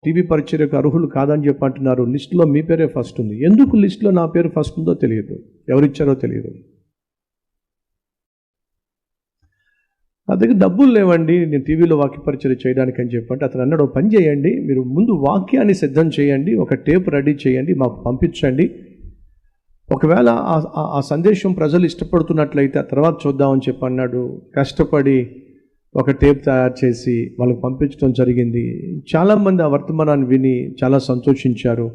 TV పరిచర్యకు అర్హులు కాదని చెప్పి అంటున్నారు. లిస్టులో మీ పేరే ఫస్ట్ ఉంది. ఎందుకు లిస్టులో నా పేరు ఫస్ట్ ఉందో తెలియదు, ఎవరిచ్చారో తెలియదు. నా దగ్గర డబ్బులు లేవండి నేను టీవీలో వాక్య పరిచర్య చేయడానికి అని చెప్పంటే అతను అన్నాడు, పని చేయండి, మీరు ముందు వాక్యాన్ని సిద్ధం చేయండి, ఒక టేప్ రెడీ చేయండి, మాకు పంపించండి. ఒకవేళ ఆ సందేశం ప్రజలు ఇష్టపడుతున్నట్లయితే ఆ తర్వాత చూద్దామని చెప్పి అన్నాడు. కష్టపడి ఒక టేప్ తయారు చేసి వాళ్ళకి పంపించడం జరిగింది. చాలామంది ఆ వర్తమానాన్ని విని చాలా సంతోషించారు.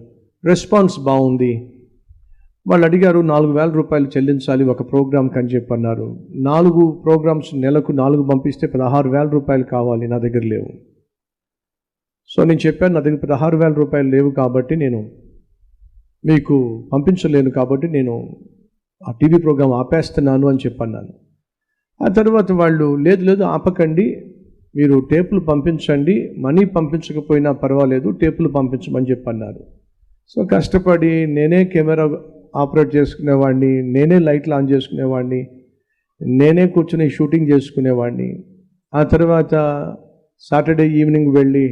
రెస్పాన్స్ బాగుంది. వాళ్ళు అడిగారు 4,000 రూపాయలు చెల్లించాలి ఒక ప్రోగ్రామ్కి అని చెప్పి అన్నారు. 4 ప్రోగ్రామ్స్ నెలకు 4 పంపిస్తే 16,000 రూపాయలు కావాలి, నా దగ్గర లేవు. సో నేను చెప్పాను, నా దగ్గర 16,000 రూపాయలు లేవు కాబట్టి నేను మీకు పంపించలేను, కాబట్టి నేను ఆ టీవీ ప్రోగ్రాం ఆపేస్తున్నాను అని చెప్పన్నాను. ఆ తర్వాత వాళ్ళు లేదు ఆపకండి, మీరు టేపులు పంపించండి, మనీ పంపించకపోయినా పర్వాలేదు, టేపులు పంపించమని చెప్పన్నారు. సో కష్టపడి నేనే కెమెరా ఆపరేట్ చేసుకునేవాడిని, నేనే లైట్లు ఆన్ చేసుకునేవాడిని, నేనే కూర్చొని షూటింగ్ చేసుకునేవాడిని. ఆ తర్వాత సాటర్డే ఈవినింగ్ వెళ్ళి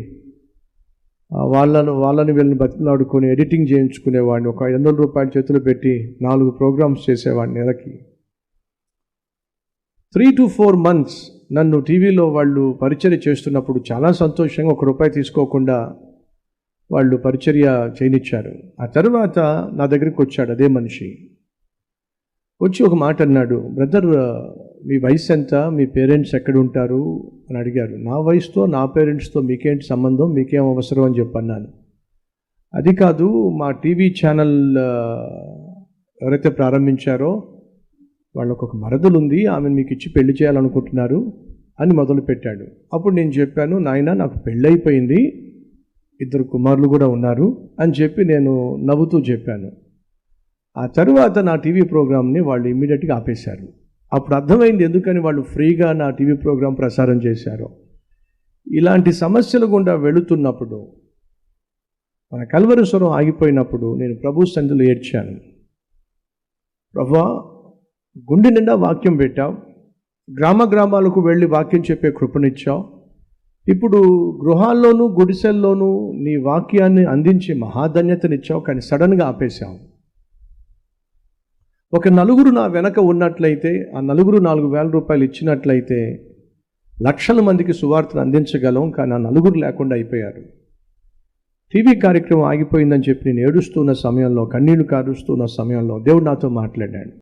వాళ్ళని వీళ్ళని బతిలాడుకొని ఎడిటింగ్ చేయించుకునేవాడిని. ఒక 500 రూపాయలు చేతులు పెట్టి 4 ప్రోగ్రామ్స్ చేసేవాడిని నెలకి. 3 to 4 months నన్ను టీవీలో వాళ్ళు పరిచర్య చేస్తున్నప్పుడు చాలా సంతోషంగా ₹1 తీసుకోకుండా వాళ్ళు పరిచర్య చేయనిచ్చారు. ఆ తర్వాత నా దగ్గరికి వచ్చాడు అదే మనిషి. వచ్చి ఒక మాట అన్నాడు, బ్రదర్ మీ వయసు ఎంత, మీ పేరెంట్స్ ఎక్కడ ఉంటారు అని అడిగారు. నా వయసుతో నా పేరెంట్స్తో మీకేంటి సంబంధం, మీకేం అవసరం అని చెప్పన్నాను. అది కాదు, మా టీవీ ఛానల్ ఎవరైతే ప్రారంభించారో వాళ్ళకు ఒక మరదలు ఉంది, ఆమెను మీకు ఇచ్చి పెళ్లి చేయాలనుకుంటున్నారు అని మొదలుపెట్టాడు. అప్పుడు నేను చెప్పాను, నాయన నాకు పెళ్ళైపోయింది, 2 కుమారులు కూడా ఉన్నారు అని చెప్పి నేను నవ్వుతూ చెప్పాను. ఆ తరువాత నా టీవీ ప్రోగ్రామ్ని వాళ్ళు ఇమ్మీడియట్గా ఆపేశారు. అప్పుడు అర్థమైంది ఎందుకని వాళ్ళు ఫ్రీగా నా టీవీ ప్రోగ్రాం ప్రసారం చేశారో. ఇలాంటి సమస్యల గుండా వెళుతున్నప్పుడు, మన కల్వరి స్వరం ఆగిపోయినప్పుడు నేను ప్రభు సన్నిధిలో ఏడ్చాను. ప్రభువా, గుండె నిండా వాక్యం పెట్టావు, గ్రామాలకు వెళ్ళి వాక్యం చెప్పే కృపనిచ్చావు, ఇప్పుడు గృహాల్లోనూ గుడిసెల్లోనూ నీ వాక్యాన్ని అందించి మహాధన్యతనిచ్చావు, కానీ సడన్గా ఆపేశావు. ఒక నలుగురు నా వెనక ఉన్నట్లయితే, ఆ నలుగురు 4,000 రూపాయలు ఇచ్చినట్లయితే లక్షల మందికి సువార్తను అందించగలం, కానీ ఆ నలుగురు లేకుండా అయిపోయారు. టీవీ కార్యక్రమం ఆగిపోయిందని చెప్పి నేను ఏడుస్తున్న సమయంలో, కన్నీళ్లు కారుస్తున్న సమయంలో దేవుడు నాతో మాట్లాడాడు.